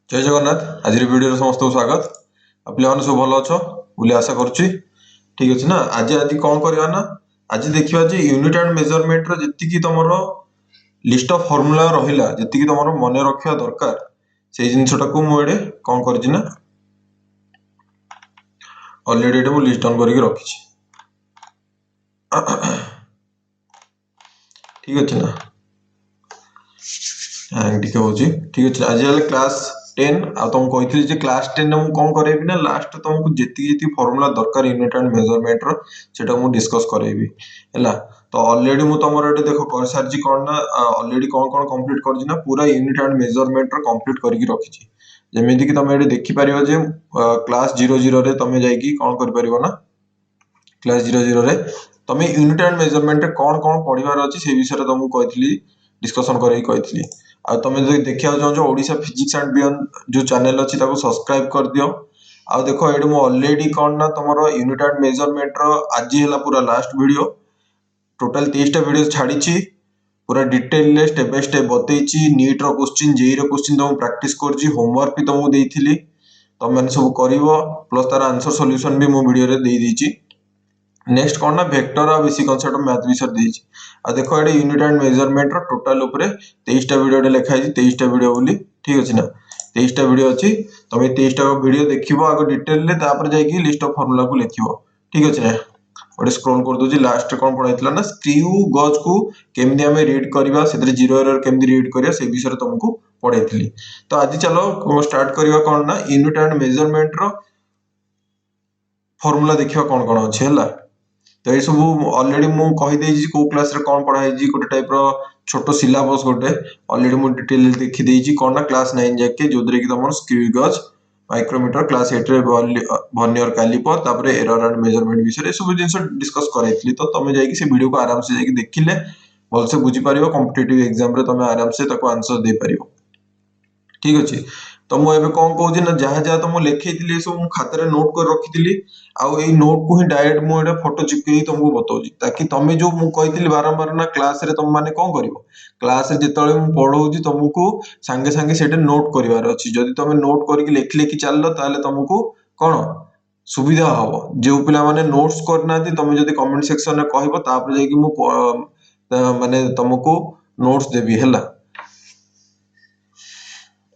जय जगन्नाथ। आज वीडियो समस्त को स्वागत। पे सब भल अच्छ बोली आशा करुच्ची। ठीक अच्छे ना। आज आज कौन करवा ना आज देखा यूनिट एंड मेजरमेंट जी तुम लिस्ट ऑफ फॉर्मूला रहा जी तुम मन रखा दरकार से जिनटा को मुझे कौन करना ऑलरेडी ये लिस्ट डाउन करके रखी। ठीक अच्छे ना। ठीक अच्छे। आज क्लास 10 आ तुमको कही क्लास 10 में कौन करेबी ना लास्ट तुमको जी फॉर्मूला दरकार यूनिट एंड मेजरमेंट रो डिस्कस करेबी है। तो ऑलरेडी मु तुमर ये देख कर सारी कौन ना ऑलरेडी कौन कौन कंप्लीट कर ना पूरा यूनिट एंड मेजरमेंट रो कंप्लीट करके रखी। जमीती कि तुम ये देखिपर जे क्लास 00 रे तुम जाइए कौन कर ना क्लास 00 रे तुम यूनिट एंड मेजरमेंट कौन कौन पढ़ार अच्छी से विषय तुमको कही डिस्कसन करी। आ तुम जो देखा चाहो ओडिशा फिजिक्स एंड बियॉन्ड जो चैनल अच्छी सब्सक्राइब कर दियो। आ देखो ये ऑलरेडी कौन ना तुम यूनिट एंड मेजरमेंट आज है पूरा लास्ट वीडियो टोटल 23टा वीडियो छाड़ी पूरा डिटेल स्टेप बाय स्टेप बतई नीट रो क्वेश्चन जेई रो क्वेश्चन तुम प्रैक्टिस कर होमवर्क भी तुमको देइथिली तुम मैंने सब करिवो प्लस तार आंसर सॉल्यूशन भी मो वीडियो रे दे दीची। नेक्स्ट कौन ना वेक्टर आ बेसिक कांसेप्ट मैथ विषय देइची। आ देखो ये यूनिट एंड मेजरमेंट रो टोटल ऊपर 23टा वीडियो लिखा है 23टा वीडियो बोली। ठीक अच्छे ना। 23टा वीडियो अच्छी तुम 23टा वीडियो देखिबो आगे डिटेल ले तापर जाई लिस्ट ऑफ फार्मूला को लिखिबो। ठीक अच्छे ना। गोटे स्क्रॉल कर दूची लास्ट कौन पढ़ाई ना स्क्रू गज को केमती आम रीड करवा से जीरो एरर केमती रीड करवा से विषय तुमको पढ़ाई। तो आज चलो स्टार्ट करवा कौन ना यूनिट एंड मेजरमेंट रो फॉर्मूला देखिए कौन कौन अच्छे है। तो ये सब ऑलरेडी मु कही को क्लास रे कौन पढ़ाई गोटे टाइप रो छोटो सिलेबस गोटे ऑलरेडी मु डिटेल देखि देइची कौन ना क्लास 9 जाके जोदरे कि तुम स्क्रू गज माइक्रोमीटर क्लास 8 रे वर्नियर कैलिपर तापर एरर एंड मेजरमेंट विषय सब जिनस डिस्कस करैतली। तो तुम जाई से वीडियो को आराम से जाके देखिले भल से बुझी पारियो कॉम्पिटिटिव एग्जाम रे तुम आराम से ताको आंसर दे पारियो। ठीक अच्छे। तो मुझे कौन कहूँ ना जहाँ जहाँ तो मुझे लिखी सब खाते नोट कर रखी आउ नोट को ही डायरेक्ट मुझे फोटो चिपक तुमको बताऊँ ताकि तुम जो मुझे बारंबार ना क्लास रे तुम मैंने कौन कर क्लास रे जिते पढ़ाऊँ तुमको सांगे सांगे से नोट करार अच्छी जदि तुम नोट करके लिखि लिखि चल तुमको कौन सुविधा हम जो पिला माने नोट्स करना तुम जो कमेंट सेक्शन में कह माने तुमको नोट्स देवी है।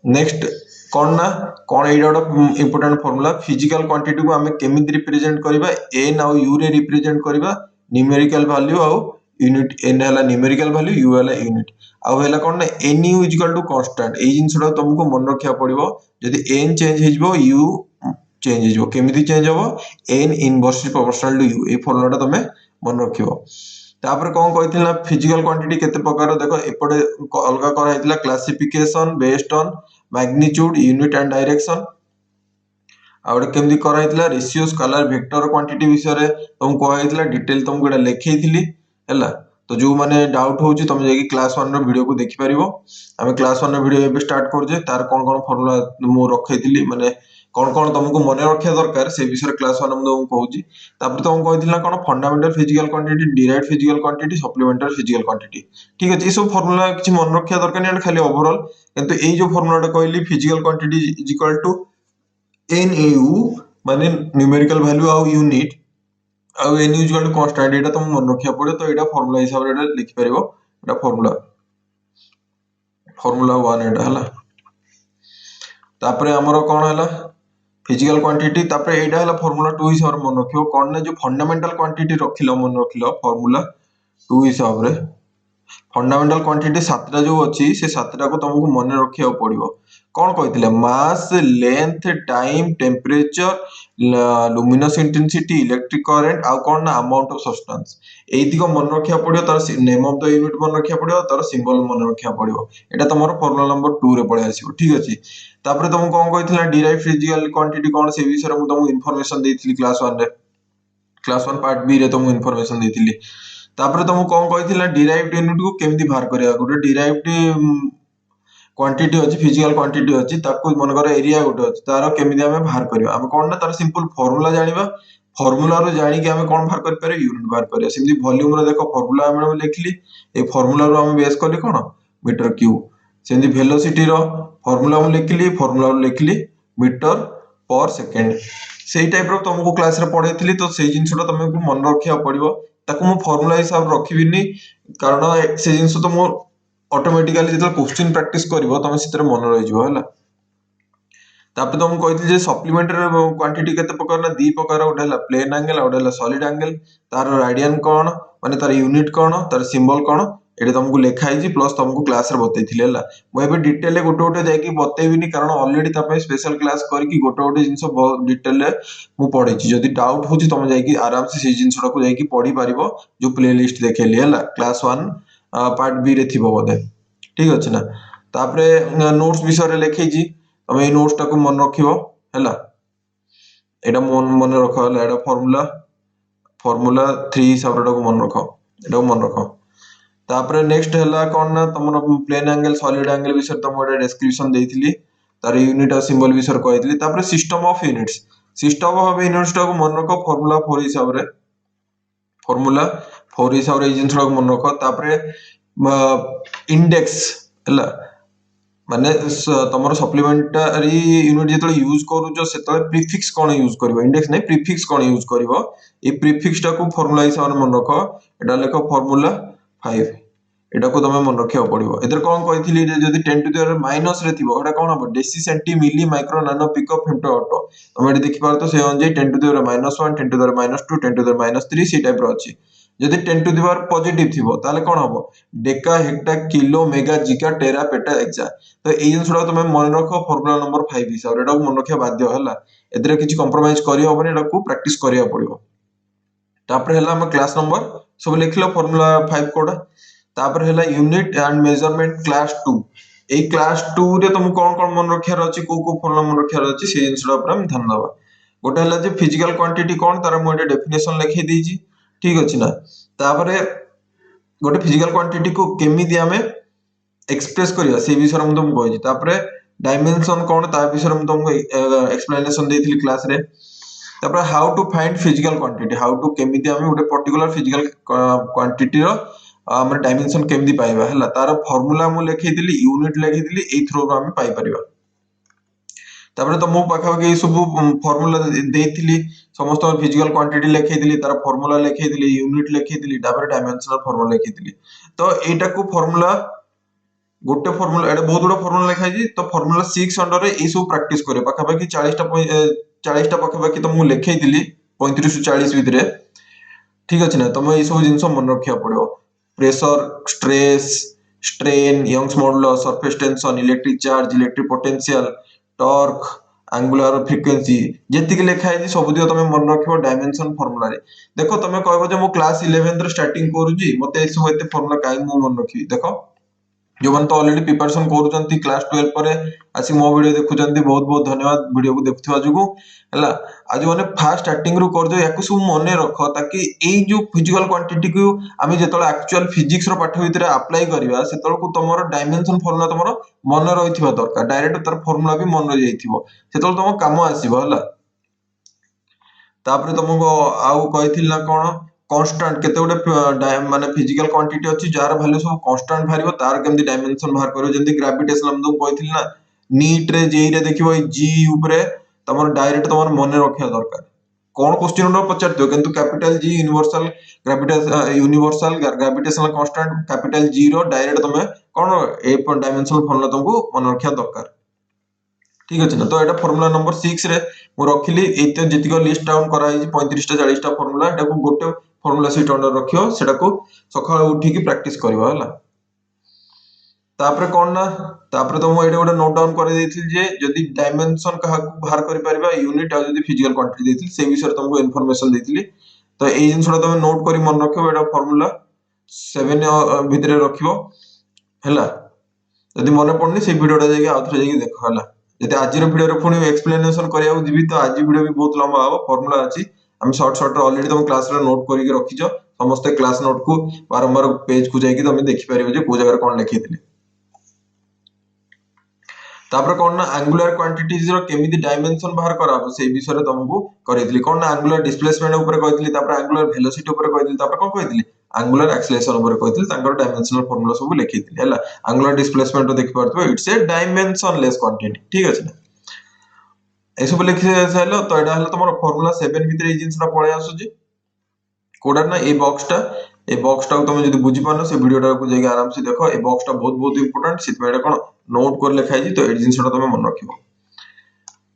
नेक्स्ट कौन ना कौन ये गोटे इंपोर्टेंट फॉर्मूला फिजिकल क्वांटिटी को हमें केमिति रिप्रेजेंट करबा एन आउ यू रे रिप्रेजेंट करबा न्यूमेरिकल वैल्यू आउ यूनिट एन हला न्यूमेरिकल वैल्यू यू हला यूनिट आउ हला कौन ना n you is equal to constant ए जिंसडा तुमको मन रखिया पड़िबो जदि एन चेंज हेजबो यू चेंज हेजबो केमिति चेंज होबो n inversely proportional to u ए फॉर्मूलाटा तुमे मन रखिबो। तापर कौन कही ना फिजिकल क्वांटिटी केते प्रकार देखो एपटे अलग कर classification based on magnitude unit and direction out केमती कराइतला रेशियो स्केलर वेक्टर क्वांटिटी विषय तुमको कही डिटेल तुमको एटा लिखैथिली हैला। तो जो माने डाउट होची तुम जाके क्लास 1 रो वीडियो को देखि परिबो। हमें क्लास 1 रो वीडियो एबे स्टार्ट करजे तार कौन कौन फार्मूला मु रखैथिली माने कौन कौन तुमको मन रखिया दरकार से विषय क्लास 1 में तुमको कहूची। तापर तुमको कहिथिला कौन fundamental physical quantity derived physical quantity supplemental physical quantity. ठीक अछि सब फार्मूला किछि मन रखिया दरकार नै खाली ओवरऑल किंतु एई जो फार्मूलाटा कहली physical quantity is equal to N U माने न्यूमेरिकल वैल्यू आउ यूनिट आउ N you is equal to constant एटा तुम मन रखिया पड़े। तो एटा फार्मूला हिसाब रे एटा लिखि परिबो एटा फार्मूला 1 एटा हला। तापर हमरो कोन हला फिजिकल क्वांटिटी तापर एटा हला फार्मूला 2 हिसाब रे मन रखियो कोन ना जो फंडामेंटल क्वांटिटी रखिलो मन रखिलो फार्मूला 2 हिसाब रे फंडामेंटल क्वांटिटी 7टा जो अछि से 7टा को तुमको मन रखिया पड़िबो। कौन कहिथिले mass length time temperature luminous intensity electric current आ कौन ना अमाउंट ऑफ सब्सटेंस एति को मन रखिया पड़ियो तार नेम ऑफ द यूनिट मन रखिया पड़ियो तार सिंबल मन रखिया पड़ियो एटा तमरो फार्मूला नंबर 2 रे पळे आसीबो। ठीक अछि। तापर तुम कौन कहिथिला डिराइव फिजिकल क्वांटिटी कौन से विषय रे मु तुमको इंफॉर्मेशन देइथिली क्लास 1 रे क्लास 1 पार्ट बी रे तुमको इंफॉर्मेशन देइथिली। तापर तुम कौन कहिथिला डिराइव्ड यूनिट को केमती बाहर करिया गोटे डिराइव्ड क्वांटिटी अछि फिजिकल क्वांटिटी अछि ताको मन कर एरिया गोटे अछि तार केमिति हमें बाहर करियो हम कोन ना तार सिंपल फार्मूला जानिबा फार्मूला रो जानि के हमें कोन बाहर कर पारे यूनिट बाहर करियो सेमति वॉल्यूम रो देखो फार्मूला हम लिखली ए फार्मूला रो हम बेस करली कोन मीटर क्यूब सेमति वेलोसिटी रो फॉर्मूला मु लिखली मीटर पर सेकेंड सेही टाइप रो तुमको क्लास रे पढ़ाई तो से जिनसटा तुमको मन रखिया पड़िबो ताको मु फॉर्मूला हिसाब रखिबिनी कारण से जिनस तो मो ऑटोमेटिकली जब क्वेश्चन प्रैक्टिस करिवो तुम सितरे मन रहि जिवो हला तापर तुमको कहती जे सप्लीमेंटरी क्वांटिटी केते प्रकार ना दी प्रकार गोटे हला प्लेन एंगल गोटे हला सॉलिड एंगल तार रेडियन कोन माने तार यूनिट कोन तार सिंबल कोन एटे तुमको लिखा हिजी प्लस तुमको क्लास रे बतैथिले हला मु एबे डिटेल ले गोटे गोटे जाई कि बतैबिनी कारण ऑलरेडी तापे स्पेशल क्लास करके गोटे गोटे जिंस डिटेल ले मु पढिछि जदी डाउट होछि तुम जाई कि आराम से जिंसटा को जाई कि पढी पारिबो जो प्लेलिस्ट देखेली हला क्लास 1 पार्ट बी रे थिबो बोधे ठीक अछि ना तापरे नोट्स विषय रे लिखैछि तमे ए नोट्स टाको मन रखिबो हला एटा मन रखो हला एटा फॉर्मूला 3 हिसाब रे मन रखो एटा मन रखो तापरे नेक्स्ट हला कोन ना तमरो प्लेन एंगल सॉलिड एंगल विषय तम एटा डिस्क्रिप्शन देइथिली तार यूनिट और सिंबल विषय कहइथिली तापरे सिस्टम ऑफ यूनिट्स टाको मन रखो फॉर्मूला 4 हिसाब रे ए जिंस टाको मन रखो तापरे इंडेक्स हला माने तमरो सप्लीमेंटरी यूनिट जेतले यूज करूजो सेतले प्रीफिक्स कोन यूज करबो इंडेक्स नै प्रीफिक्स कोन यूज करबो ए प्रीफिक्स टाको फार्मूला हिसाब रे मन रखो एटा लेखो फार्मूला 5 एटा को तमे मन रखियो पड़िबो एदर कोन कहिथिली जे जदी 10 टू द पावर माइनस रे थिबो एटा कोन हबो deci centi milli micro nano pico femto atto तमे एटी देखि पारतो से जे 10 to the power -1 10 to the power -2 10 to the power -3 सी टाइप रो अछि जदी 10 टू द पावर पॉजिटिव थिबो ताले कोन हबो deca hecto kilo mega giga tera peta exa तो ए जिंसडा तमे मन रखो फार्मूला नंबर 5 हिसाब एटा मन रखिया बाध्य हला एदरे किछि कंप्रोमाइज करि होबनी एटा को प्रैक्टिस करिया पड़िबो तापर हला हम क्लास नंबर सब लिखलो फार्मूला 5 कोड तापर हला unit and measurement class 2 A class 2 रे तुम कोन कोन मन रखिया अछि को फार्मूला मन रखिया अछि से जिंसडा पर हम ध्यान देबा गोटे हला जे फिजिकल क्वांटिटी कोन तार मु एटा डेफिनेशन लिखि देजी ठीक अछि ना तापर गोटे फिजिकल क्वांटिटी को केमिति हमें एक्सप्रेस करिया से विषय हम तुमको कहि तापर डायमेंशन कोन ता विषय हम तुमको एक्सप्लेनेशन देथिली क्लास रे तापर how to find physical quantity how to केमिति हमें गोटे पर्टिकुलर फिजिकल क्वांटिटी रो हमर डायमेंशन केमिति पाइबा हला तार फार्मूला मु लिखिदिली यूनिट लिखिदिली ए थ्रो हम पाइ परिबा तापर तो मो पाखा के सब फार्मूला देथिली समस्त फिजिकल क्वांटिटी लिखिदिली तार फार्मूला लिखिदिली यूनिट लिखिदिली तापर डायमेंशनल फार्मूला लिखिदिली तो एटा को फार्मूला गोटे फार्मूला एटा बहुत बड़ा फार्मूला लिखाइ जी तो फार्मूला 6 अंडर रे ए सब प्रैक्टिस करे पाखा पाखी 40 टा पाखा पाखी तो मु लिखाइ दिली 35 से 40 भितरे ठीक अछि ना तुम ए सब जिंस मन रखिया पड़ो pressure stress strain Young's modulus surface tension electric charge electric potential torque angular frequency जेतिक लिखा है सब दियो तमे मन रखिबो डायमेंशन फार्मूला रे देखो तमे कहबो जे मो क्लास 11 रे स्टार्टिंग करूजी मते ए सब एते फार्मूला काई मु मन रखिबी देखो जो मन तो ऑलरेडी प्रिपरेशन करूचंती क्लास 12 पर आसी मो वीडियो देखुचंती बहुत बहुत धन्यवाद वीडियो को देखुथवा जुगु हला आज माने फास्ट स्टार्टिंग रो कर जो याकु सब मने रखो ताकि ए जो फिजिकल क्वांटिटी को आमी जेतले एक्चुअल फिजिक्स रो पाठ भितरे अप्लाई करबा सेतल को तमरो डायमेंशन फार्मूला तमरो मन रहिथिबा दरकार डायरेक्ट तार फार्मूला भी मन रहि जाइथिबो सेतल तम काम आसीबो हला तापर तुमको आउ कहिथिल ना कोन कांस्टेंट केते गोटे माने फिजिकल क्वांटिटी अछि जार वैल्यू सब कांस्टेंट भारिबो तार केमदी डायमेंशन बाहर करियो जेंति ग्रेविटेशन हम तुम कहिथिल ना नीट रे जेई रे देखिबो जी ऊपरे तमर डायरेक्ट तमर मन रखिया दरकार कोन क्वेश्चन रो पचारतियो किंतु capital G universal gravitational constant capital G रो डायरेक्ट तमे कोन ए डायमेंशनल फार्मूला तुमको मन रखिया दरकार ठीक अछि ना तो एटा फार्मूला नंबर 6 रे मु रखिली एते जतिको लिस्ट डाउन करा है 35 टा 40 टा फार्मूला एटा को गोटे फार्मूला शीट अंडर रखियो सेटा को सकाळ उठी की प्रैक्टिस करबा हला तापर कोन ना तापर तो मु एटा गोटे नोट डाउन कर देथिल जे जदी डायमेंशन कहा बाहर करि परबा यूनिट आ जदी फिजिकल क्वांटिटी देथिल से विषय तुमको इंफॉर्मेशन देथिली तो ए जिंसडा तुम नोट करी मन रखियो एटा फार्मूला 7 भितरे रखियो हला जदी मने पड़नी से वीडियोटा जाके आउथरे जाके देखो हला जदि आज वीडियो रे पुणी एक्सप्लेनेशन करिया जीवी तो आज वीडियो भी बहुत लंबा हो फार्मूला अछि हम शॉर्ट शॉर्ट ऑलरेडी तुम क्लास रे नोट करके रखिजो समस्त क्लास नोट को बारंबार पेज को जाके तुम देखि परिबो जे को जगह कोन लिखि दिले तापर कोन ना एंगुलर क्वांटिटीज रो केमिति डायमेंशन बाहर कराबो से विषय रे तुमको करितली कोन ना एंगुलर डिस्प्लेसमेंट ऊपर कहितली तापर एंगुलर वेलोसिटी ऊपर कहितली तापर कोन कहितली angular acceleration ऊपर कहथिल तांकर डायमेंशनल फार्मूला सब लिखिथिल हैला angular displacement देखि पारथबो इट्स ए डायमेंशनलेस क्वांटिटी ठीक अछि ना ए सब लिखि साइलो तो एडा हला तमरो फार्मूला 7 भितर ए जिंसटा पळे आसुची कोडा ना ए बॉक्स टा तुम जदी बुझी पानो से वीडियो टा को जाके आराम से देखो ए बॉक्स टा बहुत इंपोर्टेंट सित में एटा कोन नोट कर लिखा है तो ए जिंसटा तुम मन रखिबो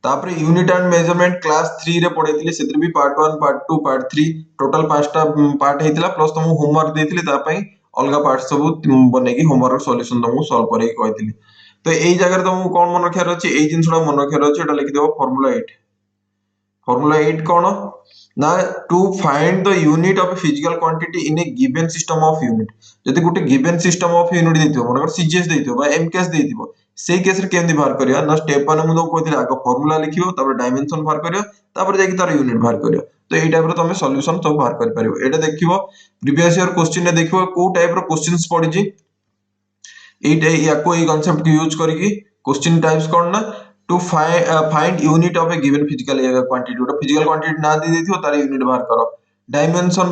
तापर यूनिट एंड मेजरमेंट क्लास 3 रे पढैतिले सेतिर भी पार्ट 1 पार्ट 2 पार्ट 3 टोटल पांचटा पार्ट हेतिला प्लस तुम होमवर्क देतिले ता पई अलगा पार्ट सब बनेकी होमवर्क सॉल्यूशन तुमको सॉल्व करे कहतिली तो एई जगह तुमको कोन मन रखियार अछि एई जिंसडा मन रखियार अछि एटा लिखि देबो फार्मूला 8 कोन ना to find the unit of physical quantity in a given system of unit जदि गुटे गिवन सिस्टम ऑफ यूनिट देतिबो मनकर सीजीएस देतिबो बा एमकेएस देतिबो सेई केस रे केमदि बाहर करिया ना स्टेप 1 मु तो कहतिले आगो फार्मूला लिखियो तापर डायमेंशन बाहर करियो तापर जाकी तार यूनिट बाहर करियो तो एई टाइप रो तमे सॉल्यूशन सब बाहर कर परिबो एटा देखिबो प्रीवियस ईयर क्वेश्चन ने देखिबो को टाइप रो क्वेश्चंस पडिजी एटा याको ए कांसेप्ट को यूज करके क्वेश्चन टाइप्स कोन ना to find unit of a given physical quantity ओटा फिजिकल क्वांटिटी ना दे देथियो तार यूनिट बाहर करो डायमेंशन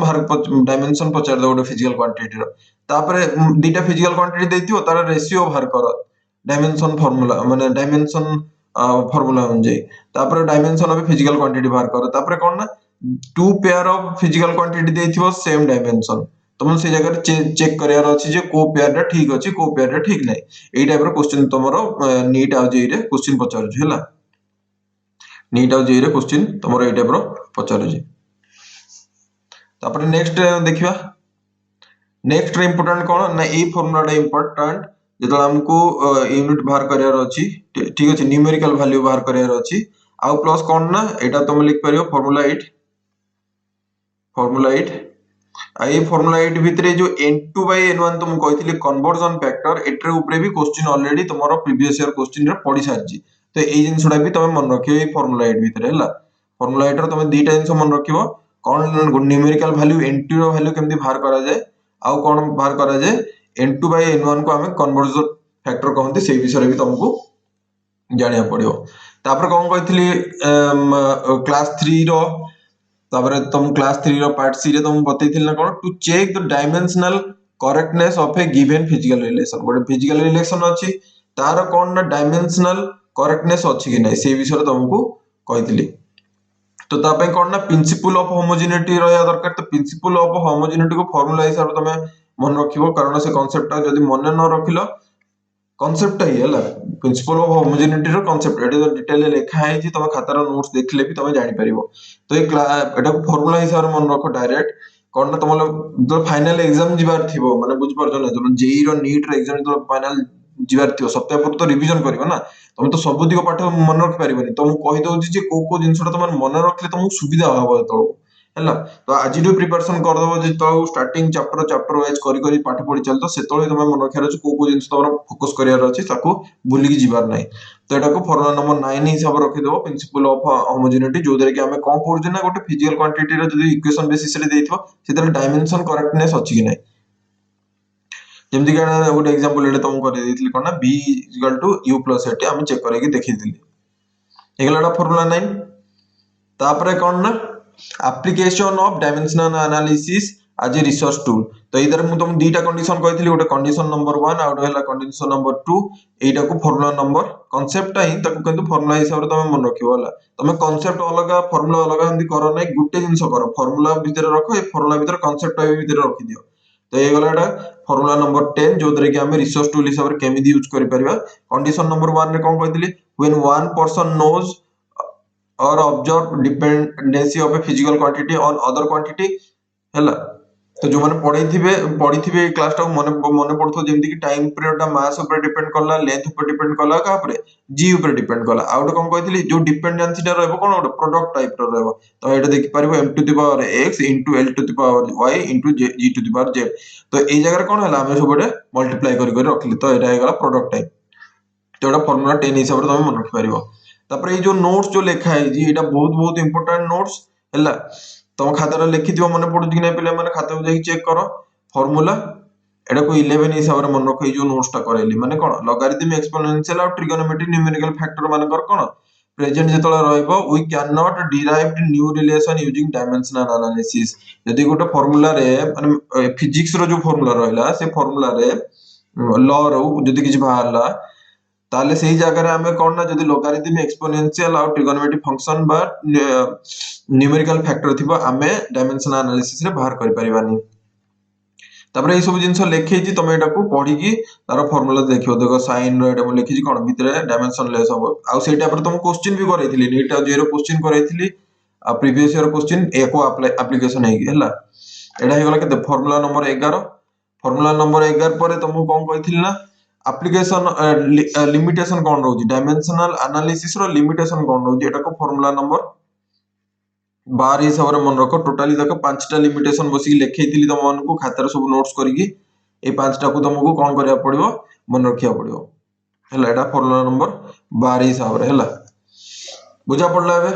पचार दो ओटा फिजिकल क्वांटिटी रो तापर दीटा फिजिकल क्वांटिटी देथियो तार रेशियो बाहर करो डायमेंशन फार्मूला माने डायमेंशन फार्मूला अनुसार तापर डायमेंशन ऑफ फिजिकल क्वांटिटी बाहर करो तापर कोन ना two pair of physical quantity देथियो सेम डायमेंशन तुम से जगह चेक करियार अछि जे को पेयर टा ठीक अछि को पेयर टा ठीक नै एई टाइप रो क्वेश्चन तमरो नीट आ जेई रे क्वेश्चन पचार छु हला नीट आ जेई रे क्वेश्चन तमरो एई टाइप रो पचार छु तापर नेक्स्ट देखिबा नेक्स्ट इंपोर्टेंट कोन ना ए फार्मूला टा इंपोर्टेंट जतो हमको यूनिट बाहर करियार अछि ठीक अछि न्यूमेरिकल वैल्यू बाहर करियार अछि आ प्लस कोन ना एटा तुम लिख परियो फार्मूला 8 आ ये फार्मूला 8 भितरे जो n2 by n1 तुम कहितली कन्वर्जन फैक्टर एट्रे ऊपर भी क्वेश्चन ऑलरेडी तुम्हारा प्रीवियस ईयर क्वेश्चन रे पढी सारजी तो ए जिंसडा भी तुम मन रखियो ए फार्मूला 8 भितरे हला फार्मूला 8 रो तुम दीटा जिंस मन रखियो कोन न्यूमेरिकल वैल्यू n2 रो वैल्यू केमदी बाहर करा जाय आ कोन बाहर करा जाय n2 by n1 को हमें कन्वर्जन फैक्टर कहंती से विषय भी तुमको जानिया पड़ियो तापर कोन कहितली क्लास 3 रो तापर तुम क्लास 3 रो पार्ट सी रे तुम बतैथिल ना कोन to check the dimensional correctness of a given physical relation गोटे फिजिकल रिलेशन अछि तार कोन ना डायमेंशनल करेक्टनेस अछि कि नै से विषय तुमको कहितली तो ता पय कोन ना प्रिंसिपल ऑफ होमोजेनिटी रहया दरकार तो प्रिंसिपल ऑफ होमोजेनिटी को फार्मूला हिसाब तमे मन रखिबो कारण से कांसेप्ट ता जदी मन न रखिलो कांसेप्ट ही है प्रिंसिपल ऑफ होमोजेनिटी रो कांसेप्ट एटा तो डिटेल लिखा है जी तमे खाता रो नोट्स देखले भी तमे जानि परिबो तो एटा को फार्मूला हिसाब मन रखो डायरेक्ट कोन ना तमलो जो फाइनल एग्जाम जिबार थिबो माने बुझ परछो ना तुम जेई रो नीट रो एग्जाम तो फाइनल जिबार थिबो सप्ताह पूर्व तो रिवीजन करिवो ना तुम तो सब दिगो पाठ मन रख परिबोनी तुम कहि दउ जे को जिंसटा तुम मन रखले तुम सुविधा होबो तो हैला तो आज जो प्रिपरेशन कर दबो जे तो स्टार्टिंग चैप्टर वाइज करी पाठ पढी चल तो सेतोले तुम मन रखियार अछि को जिंस तुम फोकस करियार अछि ताको भूली की जिबार नै तो एटा को फॉर्मूला नंबर 9 हिसाब रखि देबो प्रिंसिपल ऑफ होमोजेनिटी जो दरे कि हमें कोन पढु ना गोटे फिजिकल क्वांटिटी रो जदी इक्वेशन बेसिस रे देथिबो सेतरे डायमेंशन करेक्टनेस अछि कि नै जेमति कि गोटे एग्जांपल एटा तुम कर देथिल कोन ना b = u + a हम चेक करके देखि दिली एगलाडा फॉर्मूला 9 तापरे कोन ना application of dimensional analysis as a research tool तो इधर मु तुम दीटा कंडीशन कहितली गोटे कंडीशन नंबर 1 आ गोटे हला कंडीशन नंबर 2 एटा को फार्मूला नंबर कांसेप्ट ही ताको किंतु फार्मूला हिसाब रे तुम मन रखियो हला तुम कांसेप्ट अलगा फार्मूला अलगा हंदी करो नै गुटे जिंस करो फार्मूला भीतर रखो ए फार्मूला भीतर कांसेप्ट भी भीतर रखि दियो तो ये गलाडा फार्मूला नंबर 10 जो दरे कि हमें रिसर्च टूल हिसाब रे केमिदी यूज करि परिबा कंडीशन नंबर 1 रे कोन कहितली when one person knows or observe dependency of a physical quantity on other quantity हैला तो जो माने पढ़ी थिबे क्लास टा मने पड़थो जेमति कि टाइम पीरियड टा मास ऊपर डिपेंड करला लेंथ ऊपर डिपेंड करला का ऊपर जी ऊपर डिपेंड करला आउट कोन कहितली जो डिपेंडेंसी टा रहबो कोन ओड प्रोडक्ट टाइप रो रहबो तो एटा देखि परिबो m to the power x * l to the power y * g to the power z तो ए जगह कोन हला हम सबडे मल्टीप्लाई करि रखली तो एटा हेगला प्रोडक्ट टाइप तो एटा फार्मूला 10 हिसाब रे तुम मन रखि परिबो तापर ये जो नोट्स जो लिखा है जी एटा बहुत इंपोर्टेंट नोट्स हैला तुम खाता रे लिखि दियो मने पडु कि नै पले माने खाता को जाई चेक करो फार्मूला एटा को 11 हिसाब रे मन रखो जो नोट्स टा करेली माने कोन लॉगरिथम एक्सपोनेंशियल और ट्रिगोनोमेट्री न्यूमेरिकल फैक्टर माने कोन प्रेजेंट जेतला रहइबो we can not derive new relation using dimensional analysis यदि गोटे फार्मूला रे माने फिजिक्स रो जो फार्मूला रहला से फार्मूला रे लॉ रो जदि किछ बाहरला ताले सेही जगह आमे कोन ना जदि लोगारिथम एक्सपोनेंशियल और ट्रिगोनोमेट्रिक फंक्शन बा न्यूमेरिकल फैक्टर थिबो आमे डायमेंशनल एनालिसिस रे बाहर करि परिबानी तापर ए सब जिंस लेखै छी तमे एटा को पढी की तार फार्मूला देखियो देखो sin रो एटा मु लिखि छी कोन भितरे डायमेंशनलेस हो आ सेटा पर तुम क्वेश्चन भी करैथिली नीट आ जीरो क्वेश्चन करैथिली आ प्रीवियस ईयर क्वेश्चन एको एप्लीकेशन है हला एटा हे गला के फार्मूला नंबर 11 फार्मूला नंबर 11 पर तुमको कोन कहिथिल ना एप्लीकेशन लिमिटेशन कोन रहउची डायमेंशनल एनालिसिस रो लिमिटेशन कोन रहउची एटा को फार्मूला नंबर 12 हिसाब रे मन रखो टोटली देखो पांचटा लिमिटेशन बसी लिखैथिली तुम मन को खातार सब नोट्स करिकी ए पांचटा को तुमको कोन करिया पड़िबो मन रखिया पड़िबो हला एटा फार्मूला नंबर 12 हिसाब रे हला बुझा पड़ला बे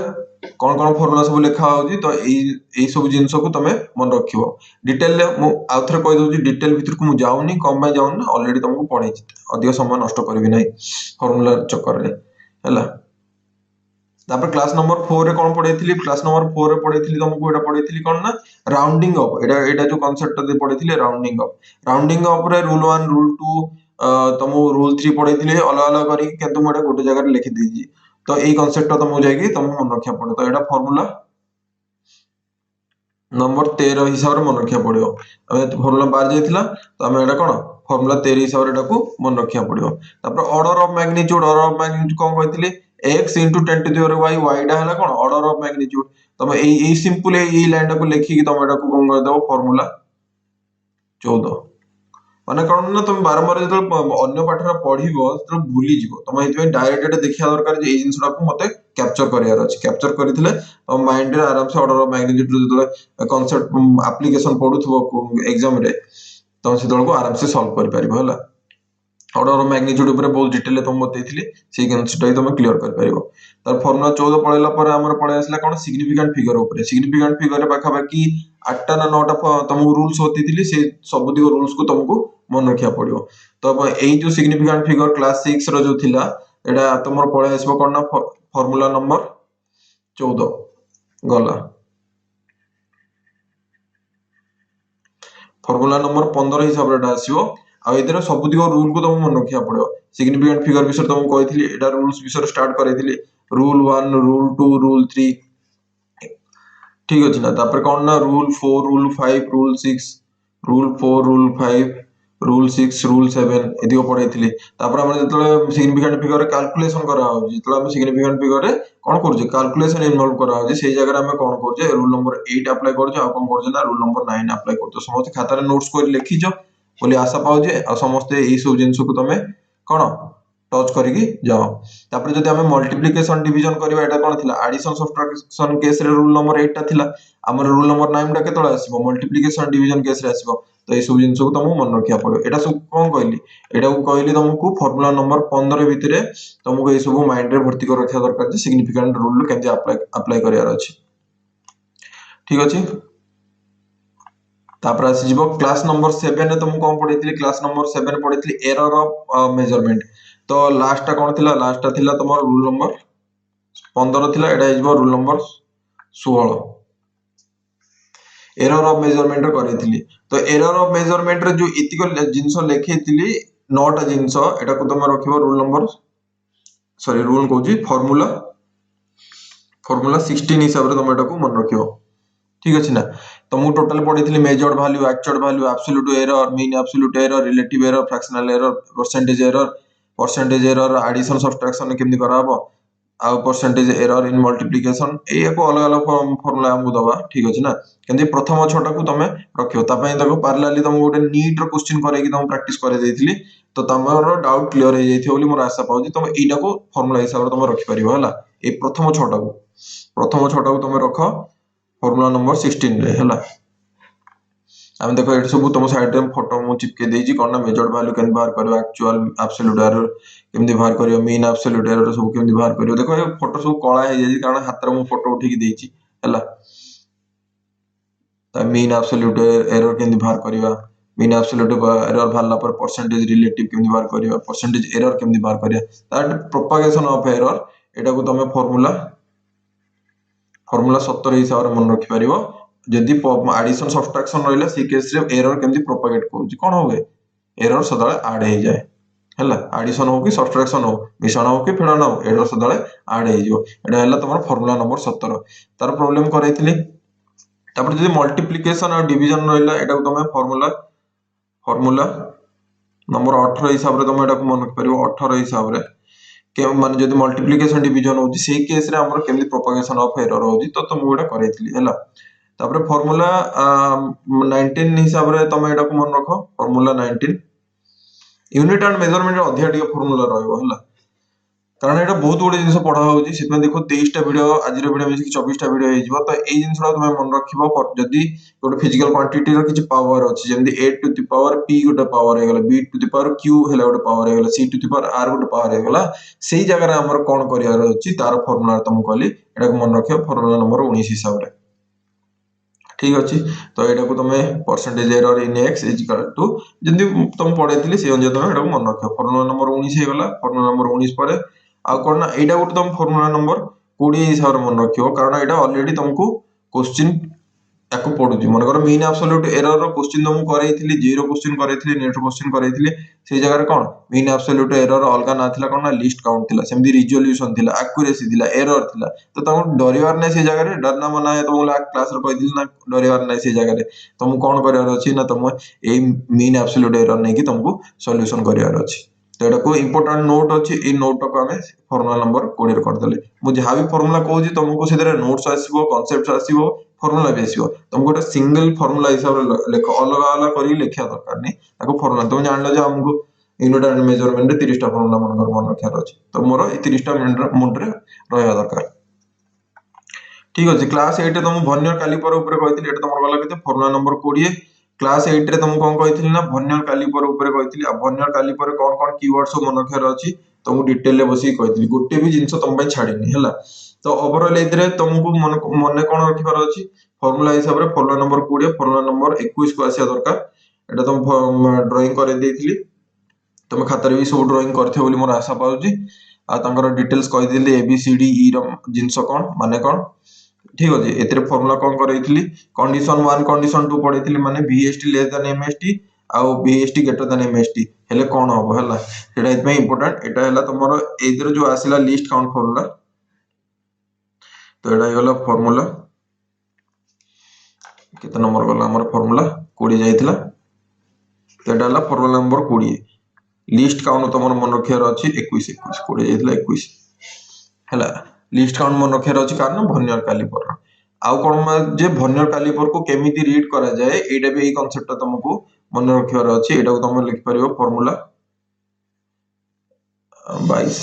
कोन कोन फार्मूला सब लिखा होउची तो एई सब जिंस को तमे मन रखिबो डिटेल ले मु आउथरे कहि दोची डिटेल भीतर को मु जाउनी कम बाय जाउनी ऑलरेडी तुमको पढै छी अधिक समय नष्ट करबी नै फार्मूला चक्कर रे हला तापर क्लास नंबर 4 रे कोन पढैथिली क्लास नंबर 4 रे पढैथिली तुमको एटा पढैथिली कोन ना राउंडिंग अप एटा जो कांसेप्ट दे पढैथिली राउंडिंग अप रे रूल 1 रूल 2 तुमको रूल 3 पढैथिली अलग अलग करी केतु मोडे गोटे जगह लिखि देजी तो एई कांसेप्ट तुमको जाईकी तुमको मन रखिया पड़े तो एटा फार्मूला नंबर 13 हिसाब रे मन रखिया पड़ियो अबे फार्मूला 12 जाईथिला तो हम एटा कोन फार्मूला 13 हिसाब रे एटा को मन रखिया पड़ियो तापर ऑर्डर ऑफ मैग्नीट्यूड कोन कहथिली x into 10 to the power y y डा हला कोन ऑर्डर ऑफ मैग्नीट्यूड तमे एई सिंपल एई लाइन को लिखि कि तमे एटा को कोन कर देबो फार्मूला 14 माने कोन ना तुम बारंबार जतो अन्य पाठरा पढिबो तो भूली जिवो तमे एतबे डायरेक्ट एटा देखिया दरकार जे एई जिंसडा को मते कैप्चर करियार अछि कैप्चर करिथिले तो माइंड रे आराम से ऑर्डर ऑफ मैग्नीट्यूड जतो कांसेप्ट एप्लीकेशन पढुथबो एग्जाम रे तो से को आराम से सॉल्व करि परिबो हला ऑर्डर ऑफ मैग्नीट्यूड ऊपर बहुत डिटेल तुम बतैथिली से कन्सेप्ट तुम क्लियर कर परिबो तार फार्मूला 14 पढैला पर हमर पढै आसला कोन सिग्निफिकेंट फिगर ऊपर सिग्निफिकेंट फिगर रे पाखा बाकी 8टा ना 9टा तुमको रूल्स बतैथिली से सब दिगो रूल्स को तुमको मन रखिया पड़ियो तो एई जो सिग्निफिकेंट फिगर क्लास 6 रो जो थिला एडा तुमर पढै आसबो कोन ना फार्मूला नंबर 14 गला फार्मूला नंबर 15 हिसाब रे आसीबो आ इधर सब दिगो रूल को तुम मन रखिया पड़ियो सिग्निफिकेंट फिगर विषय तुमको कहिथिली एटा रूल्स विषय स्टार्ट करैथिली रूल 1 रूल 2 रूल 3 ठीक अछि ना तापर कोन ना rule 4 rule 5 rule 6 rule 4 rule 5 rule 6 rule 7 एदिको पढैथिली तापर हम जतले सिग्निफिकेंट फिगर कैलकुलेशन करा हो जतले हम सिग्निफिकेंट फिगर रे कोन करजे कैलकुलेशन इन्वॉल्व करा हो सेही जगह हम कोन करजे रूल नंबर 8 अप्लाई करजे आ कोन करजे ना रूल नंबर 9 अप्लाई करतो समस्त खाता रे नोट्स को लिखिजो बोली आशा पाओ जे आ समस्त एई सब जिंस को तमे कोन टच करिकी जाओ तापर जदि हमें मल्टीप्लिकेशन डिवीजन करबा एटा कोन थिला एडिशन सब्ट्रैक्शन केस रे रूल नंबर 8 टा थिला हमर रूल नंबर 9 टा केतला आसीबो मल्टीप्लिकेशन डिवीजन केस रे आसीबो तो ए सब जिंस को तुमको मन रखिया पड़ो एटा सब कोन कहली एटा को कहली तुमको फार्मूला नंबर 15 भितरे तुमको ए सब माइंड रे भर्ती कर रखिया दरकार जे सिग्निफिकेंट रूल केजे अप्लाई करियार अछि ठीक अछि तापर आसी जिवो क्लास नंबर 7 रे तुम कोन पढैथिली क्लास नंबर 7 पढैथिली एरर ऑफ मेजरमेंट तो लास्ट टा कोन थिला लास्ट टा थिला तुम रूल नंबर 15 थिला एटा जिवो rule number 16 error of measurement रे करैथिली तो एरर ऑफ मेजरमेंट रे जो इतिको जिंस लेखैथिली 9 टा जिंस एटा को तुम रखिबो रूल नंबर सॉरी रूल कहूजी फार्मूला 16 हिसाब रे तुम एटा को मन रखिबो ठीक अछि ना तो मु टोटल पढिथिली measured value actual value absolute error mean absolute error relative error fractional error percentage error addition subtraction केमि कराबो आ परसेंटेज एरर इन मल्टीप्लिकेशन ए को अलग अलग फार्मूला हमु दबा ठीक अछि ना केंदि प्रथम छटा को तमे रखियो ता पई देखो पैरेलली तुम गोटे नीट रो क्वेश्चन करे कि तुम प्रैक्टिस करे देथिली तो तमरो डाउट क्लियर हो जाइथियो बोली मोर आशा पाउजी तुम एटा को फार्मूला हिसाब रे तुम रखि परिबो हला ए प्रथम छटा को तुम रखो फार्मूला नंबर 16 रे हला हम देखो एट सब तुम साइड रे फोटो मु चिपके देजी कोन मेजर्ड वैल्यू केन बाहर करियो एक्चुअल एब्सोल्यूट एरर केमदी बाहर करियो मीन एब्सोल्यूट एरर सब केमदी बाहर करियो देखो ए फोटो सब कळा हे जाई कारण हाथ रे मु फोटो उठी की देजी हला ता मीन एब्सोल्यूट एरर केमदी बाहर करियो मीन एब्सोल्यूट एरर भाला पर परसेंटेज रिलेटिव केमदी बाहर करियो परसेंटेज एरर केमदी बाहर करियो दैट प्रोपगेशन ऑफ एरर एटा को तमे फॉर्मूला 17 हिसाब रे मन रखि परिबो जदि एडिशन सब्ट्रैक्शन रहला सी केस रे एरर केमती प्रोपेगेट करूची कोन होवे एरर सदाळे ऐड हे जाय हला एडिशन हो कि सब्ट्रैक्शन हो मिश्रण हो कि फेडन हो एरर सदाळे ऐड हे जिवो एटा हला तमर फार्मूला नंबर 17 तार प्रॉब्लम करैथिली तापर जदि मल्टीप्लिकेशन और डिवीजन रहला एटा को तमे फार्मूला नंबर 18 हिसाब रे तमे एटा को मन रखि परिबो 18 हिसाब रे के माने जदि मल्टीप्लिकेशन डिवीजन होची सेही केस रे हमर केमती प्रोपेगेशन ऑफ एरर होची तो तुम एटा करैथिली हला तापर फार्मूला 19 हिसाब रे तमे एटा को मन रखो फार्मूला 19 यूनिट एंड मेजरमेंट अधिया टिके फार्मूला रहइबो हला कारण एटा बहुत गुडे जिंस पढा होची सेपन देखो 23 टा वीडियो आज रो वीडियो में 24 टा वीडियो हे जिवो तो एई जिंसडा तुमे मन रखिबो जदि गोटे फिजिकल क्वांटिटी रो किछ पावर अछि जेमि a to the power p गोटे पावर हे गेला b to the power q हेला गोटे पावर हे गेला c to the power r गोटे पावर हे गेला सेही जगह रे हमर कोन करियार अछि तार फार्मूला तुम कहली एटा को मन रखियो फार्मूला नंबर 19 हिसाब रे ठीक अछि तो एटा को तमे percentage error in x is equal to जंदी तुम पढैथिली से अनुसार तमे एटा को मन रखियो फार्मूला नंबर 19 हे गेला फार्मूला नंबर 19 परे आ कोन ना एटा गोटे तुम फार्मूला नंबर 20 हिसाब रे मन रखियो कारण एटा ऑलरेडी तुमको क्वेश्चन याको पढुची मन कर मीन एब्सोल्यूट एरर रो क्वेश्चन तुम करैथिली जीरो क्वेश्चन करैथिली नेट क्वेश्चन करैथिली से जगह रे कोन मीन एब्सोल्यूट एरर अलगा ना थिला कोन ना लिस्ट काउंट थिला सेमदी रिजोल्यूशन थिला एक्यूरेसी थिला एरर थिला तो तुम डरिवार नै से जगह रे डरना मना है तुम क्लास रे कहि दिल ना डरिवार नै से जगह रे तुम कोन करियार अछि ना तुम ए मीन एब्सोल्यूट एरर नै कि तुमको सॉल्यूशन करियार अछि तो एटा को इंपोर्टेंट नोट अछि इ नोट को हमें फार्मूला नंबर 20 रे कर देले मु जहा भी फार्मूला कहूजी तुमको सेदरे नोट्स आसीबो कांसेप्ट आसीबो फार्मूला भी आसीबो तुम गोटे सिंगल फार्मूला हिसाब रे लेखो अलग अलग करी लेखिया दरकार नै ताको फार्मूला तुम जानलो जे हमको यूनिट एंड मेजरमेंट रे 30 टा फार्मूला मन रखियार अछि तो मोर ए 30 टा मुंड रे रहया दरकार ठीक अछि क्लास 8 रे तुम वर्नियर कैलिपर ऊपर कहितली एटा तुमर गला केते फार्मूला नंबर 20 क्लास 8 रे तुम कोन कहितली ना वर्नियर कैलिपर ऊपर कहितली आ वर्नियर कैलिपर कोन कोन कीवर्ड सब मन रखियार अछि तुमको डिटेल ले बसी कहितली गोटे भी जिंस तुम पय छाडिनी हला तो ओवरऑल एतरे तुमको मन कोन रखिबार अछि फार्मूला हिसाब रे फार्मूला नंबर 20 फार्मूला नंबर 21 को आसिया दरकार एटा तुम ड्राइंग करे देथिली तुम खाता रे भी सब ड्राइंग करथे बोली मोर आशा पाउची आ तंगर डिटेल्स कहि देली A B C D E रो जिंस कोन माने कोन ठीक अछि एतरे फार्मूला कोन करैथिली कंडीशन 1 कंडीशन 2 पढैथिली माने VST लेस देन MST आ VST ग्रेटर देन MST हेले कोन होबो हला सेटा इतमे इंपोर्टेंट एटा हला तमरो एदर जो आसिला लिस्ट काउंट फार्मूला तो एटा गला फार्मूला कितना नंबर गला हमर फार्मूला 20 जाइथिला तो एटा हला फार्मूला नंबर 20 लिस्ट काउंट तमर मन रखियार अछि 21 20 जाइथिला 21 हला लिस्ट काउंट मन रखियार अछि कारण वर्नियर कैलिपर आउ कोन जे वर्नियर कैलिपर को केमिति रीड करा जाय एटा भी ए कांसेप्ट तुमको मन रखियार अछि एटा को तुम लिख परियो फार्मूला 22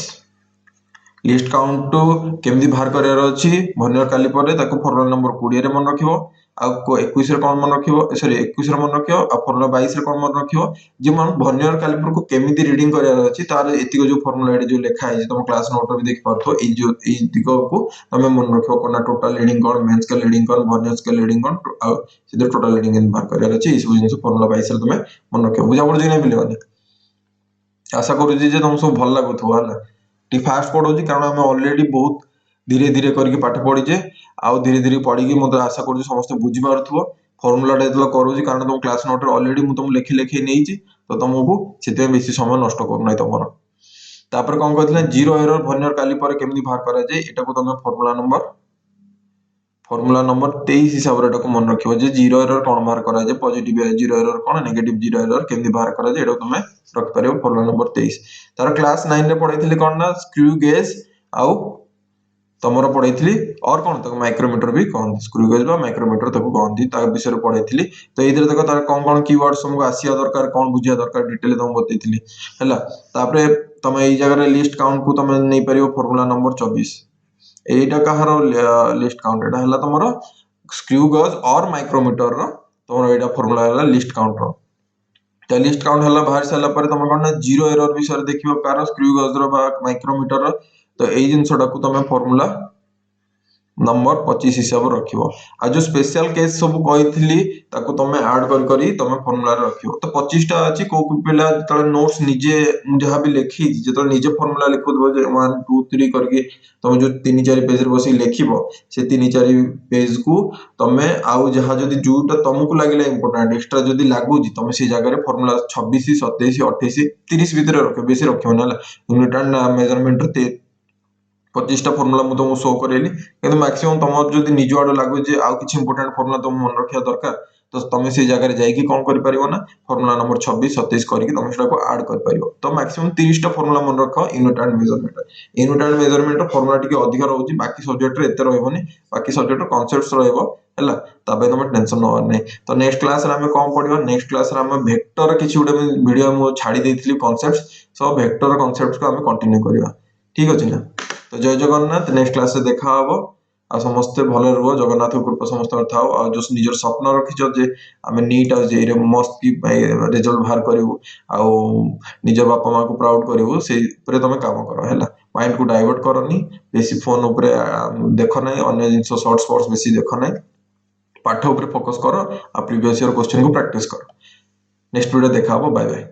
लिस्ट काउंट टू केमिति बाहर करियार अछि वर्नियर कैलिपर रे ताको फार्मूला नंबर 20 रे मन रखिबो आ को 21 रे कोन मन रखिबो सॉरी 21 रे मन रखियो आ फार्मूला 22 रे कोन मन रखियो जे मन वर्नियर कैलिपर को केमिति रीडिंग करियार अछि तार एतिको जो फार्मूला एडी जो लिखा है तुम क्लास नोट रे भी देख पाथो ए दिगो को तमे मन रखियो कोना टोटल रीडिंग कोन मेन स्केल रीडिंग कोन वर्नियर स्केल रीडिंग कोन आ सीधे टोटल रीडिंग इन बाहर करियार अछि इस जिंस फार्मूला 22 रे तमे मन रखियो बुझा पड़ जे नै बिले आशा करू जे तुम सब भल लागुथो हला टी फास्ट पढो जी कारण हम ऑलरेडी बहुत धीरे धीरे करके पाठ पढी जे आ धीरे धीरे पढी के मते आशा करू समस्त बुझी पारथुओ फार्मूला डेतला करू जी कारण तुम क्लास नोट रे ऑलरेडी मु तुम लेखि लेखि नेई छी तो तुमको सेते बेसी समय नष्ट करू नै तमरो तापर कोन कहथिले जीरो एरर वर्नियर कैलिपर केमनी बाहर करा जाय एटा को तुम फार्मूला नंबर 23 हिसाब रे एटा को मन रखियो जे जीरो एरर कोन बाहर करा जाय पॉजिटिव जीरो एरर कोन नेगेटिव जीरो एरर केमनी बाहर करा जाय एटा तुम रख परियो फार्मूला नंबर 23 तार क्लास 9 रे पढैथिली कोन ना स्क्रू गेज आउ तमरो पढैथिली और कोन तक माइक्रोमीटर भी कोन स्क्रू गेज बा माइक्रोमीटर तक कोन ता विषय रे पढैथिली तो इधर तक तार कोन कीवर्ड हमको आसिया दरकार कोन बुझिया दरकार डिटेल तुम बतैथिली हला तापरे तुम एई जगह रे लिस्ट काउंट को तुम नै परियो फार्मूला नंबर 24 एटा कहार लिस्ट काउंट एटा हला तमरो स्क्रू गेज और माइक्रोमीटर रो तमरो एटा फार्मूला हला लिस्ट काउंट रो तो लिस्ट काउंट हला बाहर साला पर तुम कोन जीरो एरर विषय देखिबो कार स्क्रू गेज रो बा माइक्रोमीटर रो तो एई जिंसडा को तुम फार्मूला नंबर 25 हिसाब रखिबो आ जो स्पेशल केस सब कहितली ताको तमे ऐड करी तमे फार्मूला रे रखिबो तो 25 टा अछि को पिला जतले नोट्स निजे जहा भी लिखि जतले निजे फार्मूला लिखुदबो जे 1 2 3 करके तमे जो 3 4 पेज रे बसी लिखिबो से 3 4 पेज को तमे आउ जहा जदी जोटा तुमको लागिला इंपोर्टेंट एक्स्ट्रा जदी लागुजी तमे से जगह रे फार्मूला 26 27 28 30 भीतर रखिबो बेसी रखिबो ना यूनिट एंड मेजरमेंट रे 25 टा फार्मूला मु तुमको शो करेली किंतु मैक्सिमम तुम जदी निज आड़ लागु जे आउ किछि इंपोर्टेंट फार्मूला तुम मन रखिया दरकार तो तुम से जगह रे जाई कि कोन करि परिबो ना फार्मूला नंबर 26 27 करके तुम सेटा को ऐड कर परिबो तो मैक्सिमम 30 टा फार्मूला मन रखो यूनिट एंड मेजरमेंट फार्मूला टिके अधिक रहउची बाकी सब्जेक्ट रे एते रहबोनी बाकी सब्जेक्ट रो कांसेप्ट्स रहबो हैला तबे तुम टेंशन न होने तो नेक्स्ट क्लास रे हमें कोन पढिबो नेक्स्ट क्लास रे हम वेक्टर किछि उडे वीडियो मु छाडी देथिली कांसेप्ट्स सो वेक्टर कांसेप्ट्स को हमें कंटिन्यू करबा ठीक अछि ना तो जय जगन्नाथ नेक्स्ट क्लास से देखा हबो आ समस्त भले रुह जगन्नाथ कृपा समस्त थाओ आ जो निजर स्वप्न रखिछ जे आमे नीट आ जे रे मस्त की रिजल्ट बाहर करिवु आ निजर बापा मां को प्राउड करिवु से ऊपर तमे काम करो हैला माइंड को डाइवर्ट करनी बेसी फोन ऊपर देखो नै अन्य जिंस शॉर्ट्स कोर्स बेसी देखो नै पाठ ऊपर फोकस करो आ प्रीवियस ईयर क्वेश्चन को प्रैक्टिस करो नेक्स्ट वीडियो देखा हबो बाय बाय।